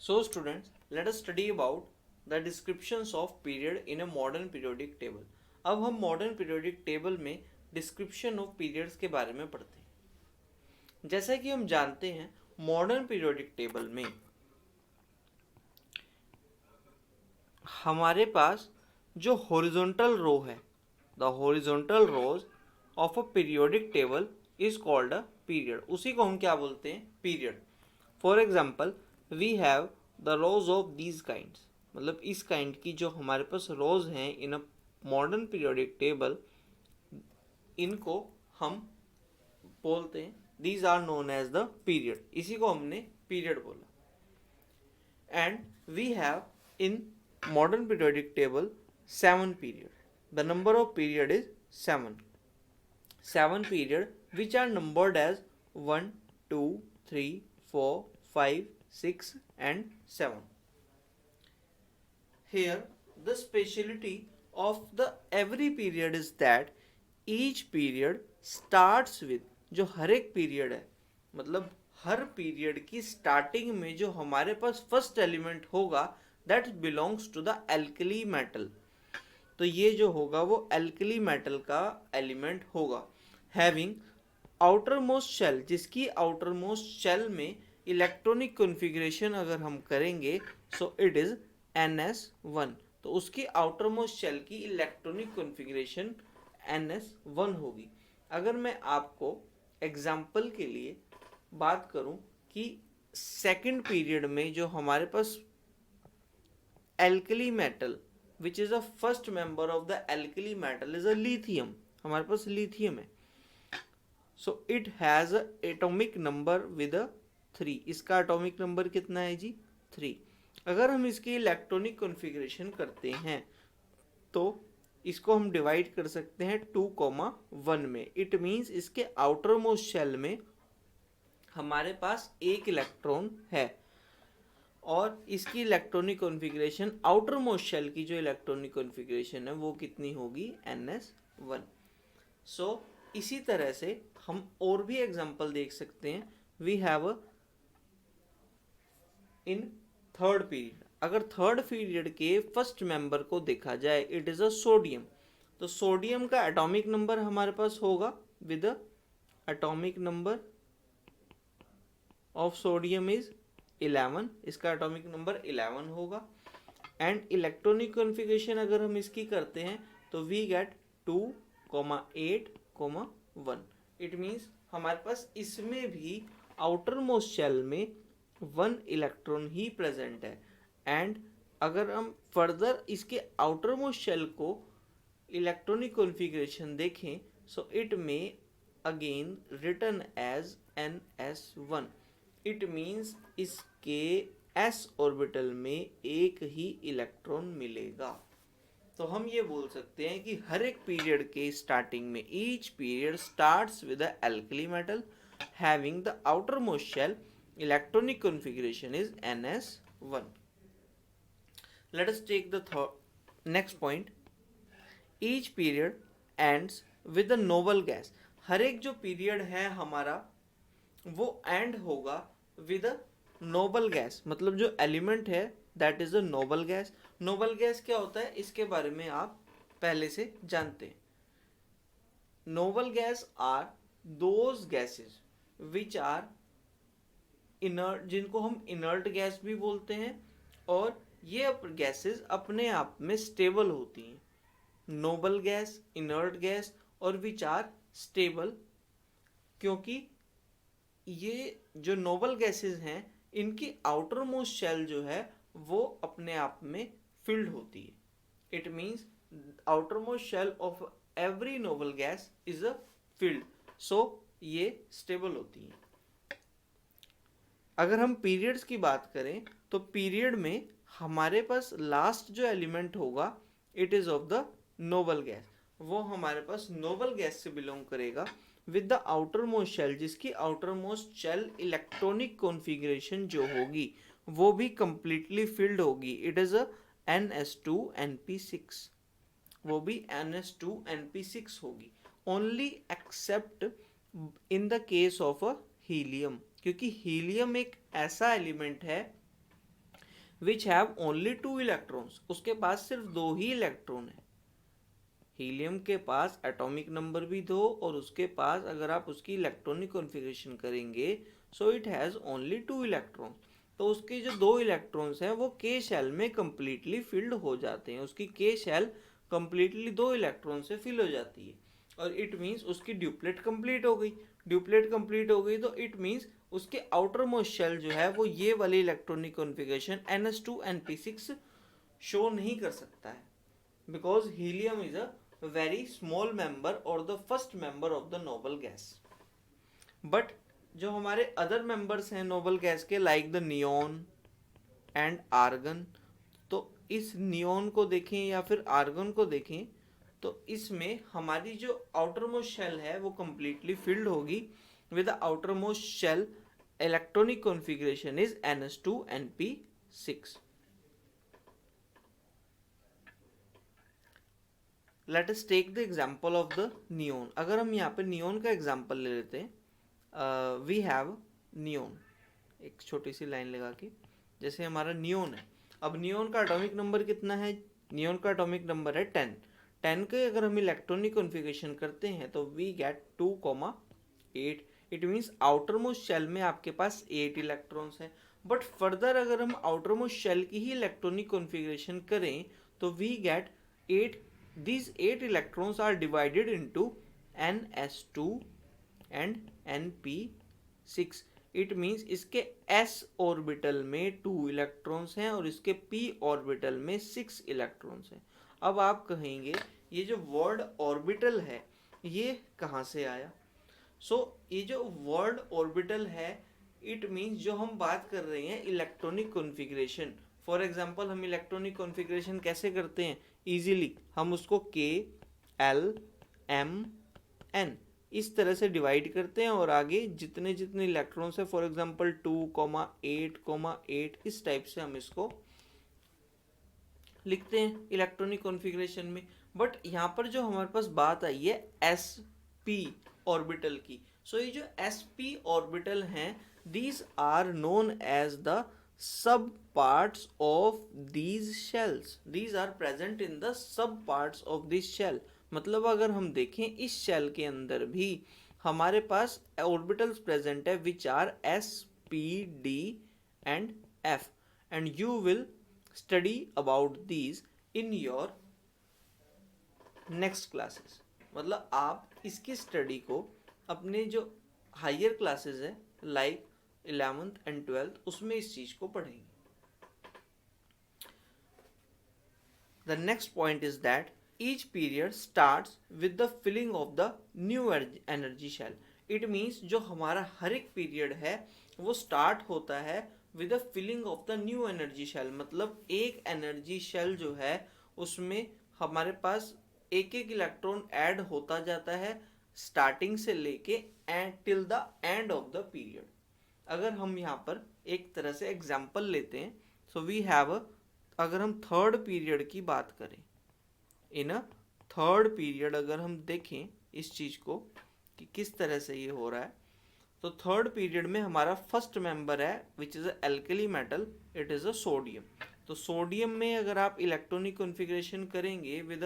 So students, let us study about the descriptions of period in a modern periodic table. अब हम modern periodic table में description of periods के बारे में पढ़ते हैं। जैसा कि हम जानते हैं, मॉडर्न पीरियोडिक टेबल में हमारे पास जो हॉरिजॉन्टल रो है, the horizontal rows of a periodic table is called a period. उसी को हम क्या बोलते हैं? Period. For example, we have the rows of these kinds, मतलब इस काइंड की जो हमारे पास रोज हैं in a modern periodic table, इनको हम बोलते हैं these are known as the period. इसी को हमने पीरियड बोला। And we have in modern periodic table 7 period. The number of period is 7. 7 period which are numbered as 1, 2, 3, 4, 5, 6 and 7. Here the speciality of the every period is that each period starts with, जो हर एक period है, मतलब हर period की starting में जो हमारे पास first element होगा that belongs to the alkali metal. तो ये जो होगा वो एल्कली मेटल का एलिमेंट होगा। हैविंग आउटर मोस्ट शेल, जिसकी आउटर मोस्ट शेल में इलेक्ट्रॉनिक कॉन्फ़िगरेशन अगर हम करेंगे सो इट इज NS1। तो उसकी आउटर मोस्ट शेल की इलेक्ट्रॉनिक कॉन्फ़िगरेशन NS1 होगी। अगर मैं आपको एग्जाम्पल के लिए बात करूं कि सेकंड पीरियड में जो हमारे पास alkali metal which is a first member of the alkali metal is a lithium, हमारे पास lithium है। so it has a atomic number with a 3। इसका atomic number कितना है जी? 3। अगर हम इसकी इलेक्ट्रॉनिक कॉन्फ़िगरेशन करते हैं तो इसको हम डिवाइड कर सकते हैं 2,1 में। इट मीन्स इसके आउटर मोस्ट शेल में हमारे पास एक इलेक्ट्रॉन है और इसकी electronic configuration outermost shell की जो इलेक्ट्रॉनिक कॉन्फ़िगरेशन है वो कितनी होगी? NS1। सो इसी तरह से हम और भी एग्जांपल देख सकते हैं। We have in third period, अगर थर्ड पीरियड के फर्स्ट मेंबर को देखा जाए इट इज अ सोडियम। तो सोडियम का एटॉमिक नंबर हमारे पास होगा with atomic number of sodium is 11। इसका एटॉमिक नंबर 11 होगा। एंड इलेक्ट्रॉनिक कॉन्फ़िगरेशन अगर हम इसकी करते हैं तो वी गेट 2,8,1। इट मीन्स हमारे पास इसमें भी आउटर मोस्ट शेल में 1 इलेक्ट्रॉन ही प्रेजेंट है। एंड अगर हम फर्दर इसके आउटर मोस्ट शेल को इलेक्ट्रॉनिक कॉन्फ़िगरेशन देखें सो इट में again written as NS1। It means इसके s ऑर्बिटल में एक ही इलेक्ट्रॉन मिलेगा। तो हम ये बोल सकते हैं कि हर एक पीरियड के स्टार्टिंग में each period starts with a alkali metal having the outermost shell electronic configuration is NS1। Let us take the next point. Each period ends with a noble gas. हर एक जो period है हमारा वो and होगा with a noble gas, मतलब जो element है that is a noble gas. Noble gas क्या होता है इसके बारे में आप पहले से जानते हैं। Noble gas are those gases which are inert, जिनको हम इनर्ट गैस भी बोलते हैं, और ये गैसेस अपने आप में स्टेबल होती हैं। नोबल गैस, इनर्ट गैस और विच आर स्टेबल, क्योंकि ये जो नोबल गैसेस हैं इनकी आउटर मोस्ट शेल जो है वो अपने आप में फिल्ड होती है। It means outermost shell of every noble gas is a filled, so ये स्टेबल होती है। अगर हम पीरियड्स की बात करें तो पीरियड में हमारे पास लास्ट जो एलिमेंट होगा it is of the noble gas, वो हमारे पास नोबल गैस से बिलोंग करेगा with the outermost shell, जिसकी outermost shell electronic configuration जो होगी वो भी कंप्लीटली फिल्ड होगी। इट इज अ NS2NP6, वो भी NS2NP6 होगी। Only except in the case of a helium, क्योंकि हीलियम एक ऐसा एलिमेंट है विच हैव ओनली 2 इलेक्ट्रॉन्स, उसके पास सिर्फ 2 ही इलेक्ट्रॉन है। हीलियम के पास एटॉमिक नंबर भी 2 और उसके पास अगर आप उसकी इलेक्ट्रॉनिक कॉन्फ़िगरेशन करेंगे so it has only 2 electron. तो उसके जो 2 इलेक्ट्रॉन्स हैं वो के शेल में कंप्लीटली फिल्ड हो जाते हैं, उसकी के शेल कंप्लीटली 2 इलेक्ट्रॉन से फिल हो जाती है और इट मीन्स उसकी ड्यूप्लेट कंप्लीट हो गई। ड्यूप्लेट कंप्लीट हो गई तो इट मीन्स उसके आउटर मोस्ट शेल जो है वो ये वाली electronic configuration NH2 NP6 show नहीं कर सकता है, because helium is a very small member or the first member of the noble gas. But जो हमारे अदर मेंबर्स हैं नोबल गैस के like the neon and argon, तो इस नियोन को देखें या फिर आर्गन को देखें तो इसमें हमारी जो आउटर मोस्ट शेल है वो कंप्लीटली फिल्ड होगी with the outermost shell electronic configuration is NH2 NP6। Let us take the example of the neon. अगर हम यहाँ पे नियोन का एग्जाम्पल ले लेते हैं, वी हैव नियोन, एक छोटी सी लाइन लगा के, जैसे हमारा नियोन है। अब नियोन का एटॉमिक नंबर कितना है? नियोन का एटॉमिक नंबर है 10। 10 के अगर हम इलेक्ट्रॉनिक कॉन्फ़िगरेशन करते हैं तो we get 2,8। It means outermost shell में आपके पास 8 इलेक्ट्रॉन्स हैं। बट फर्दर अगर हम आउटर मोस्ट शेल की ही इलेक्ट्रॉनिक कॉन्फ़िगरेशन करें तो we gate 8। These 8 electrons are divided into NS2 and NP6। It means इसके s ऑर्बिटल में 2 इलेक्ट्रॉन्स हैं और इसके p ऑर्बिटल में 6 इलेक्ट्रॉन्स हैं। अब आप कहेंगे ये जो वर्ड ऑर्बिटल है ये कहाँ से आया? ये जो वर्ड ऑर्बिटल है इट मीन्स जो हम बात कर रहे हैं इलेक्ट्रॉनिक कॉन्फ़िगरेशन। फॉर एग्जांपल हम इलेक्ट्रॉनिक कॉन्फ़िगरेशन कैसे करते हैं? इजीली हम उसको K L M N इस तरह से डिवाइड करते हैं और आगे जितने जितने इलेक्ट्रॉन्स है फॉर एग्जांपल 2,8,8 इस टाइप से हम इसको लिखते हैं इलेक्ट्रॉनिक कॉन्फ़िगरेशन में। बट यहाँ पर जो हमारे पास बात आई है sp ऑर्बिटल की, ये जो sp ऑर्बिटल हैं these are known as the subparts of these shells, these are present in the subparts of this shell। मतलब अगर हम देखें इस शेल के अंदर भी हमारे पास ऑर्बिटल्स प्रेजेंट है which are s p d and f and you will study about these in your next classes। मतलब आप इसकी स्टडी को अपने जो हायर क्लासेस है लाइक 11th and 12th उसमें इस चीज को पढ़ेंगे। The next point is that each period starts with the filling of the new energy shell। It means जो हमारा हर एक पीरियड है वो स्टार्ट होता है with the filling of the new energy shell। मतलब एक एनर्जी शेल जो है उसमें हमारे पास एक एक इलेक्ट्रॉन ऐड होता जाता है स्टार्टिंग से लेके till the end of the period. अगर हम यहाँ पर एक तरह से एग्जाम्पल लेते हैं सो वी हैव अगर हम थर्ड पीरियड की बात करें, इन अ थर्ड पीरियड अगर हम देखें इस चीज़ को कि किस तरह से ये हो रहा है, तो थर्ड पीरियड में हमारा फर्स्ट मेंबर है which is a alkali metal, it is a sodium. तो सोडियम में अगर आप इलेक्ट्रॉनिक कॉन्फ़िगरेशन करेंगे विद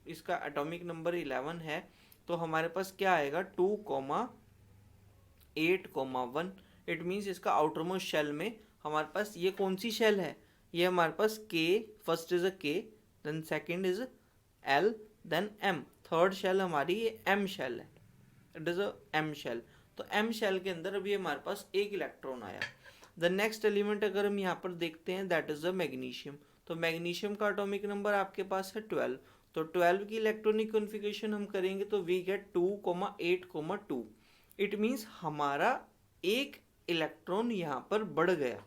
इसका एटॉमिक नंबर 11 है तो हमारे पास क्या आएगा 2,8,1। इट मीन्स इसका आउटर मोस्ट शेल में हमारे पास ये कौन सी शेल है? ये हमारे पास K, first is a K, then second is L, then M, third shell हमारी ये M शेल है, it is a M shell. तो M शेल के अंदर अभी हमारे पास एक इलेक्ट्रॉन आया। द नेक्स्ट एलिमेंट अगर हम यहाँ पर देखते हैं दैट इज अ मैग्नीशियम। तो मैग्नीशियम का एटॉमिक नंबर आपके पास है 12। तो 12 की इलेक्ट्रॉनिक कॉन्फ़िगरेशन हम करेंगे तो वी गेट 2,8,2। इट मीन्स हमारा एक इलेक्ट्रॉन यहाँ पर बढ़ गया,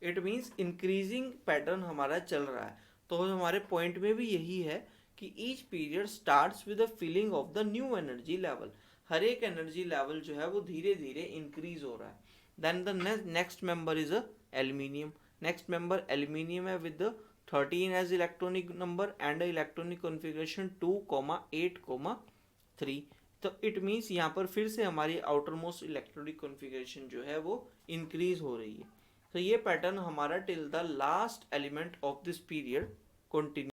इट मीन्स इंक्रीजिंग पैटर्न हमारा चल रहा है। तो हमारे पॉइंट में भी यही है कि each period starts with the filling of the new energy level. हर एक एनर्जी लेवल जो है वो धीरे धीरे इंक्रीज हो रहा है। Then the next member is aluminium. Next member aluminium है with 13 as electronic number and electronic configuration 2,8,3। तो इट मीन्स यहाँ पर फिर से हमारी आउटर मोस्ट इलेक्ट्रॉनिक कॉन्फ़िगरेशन जो है वो इंक्रीज हो रही है। तो ये पैटर्न हमारा till the last element of this period continue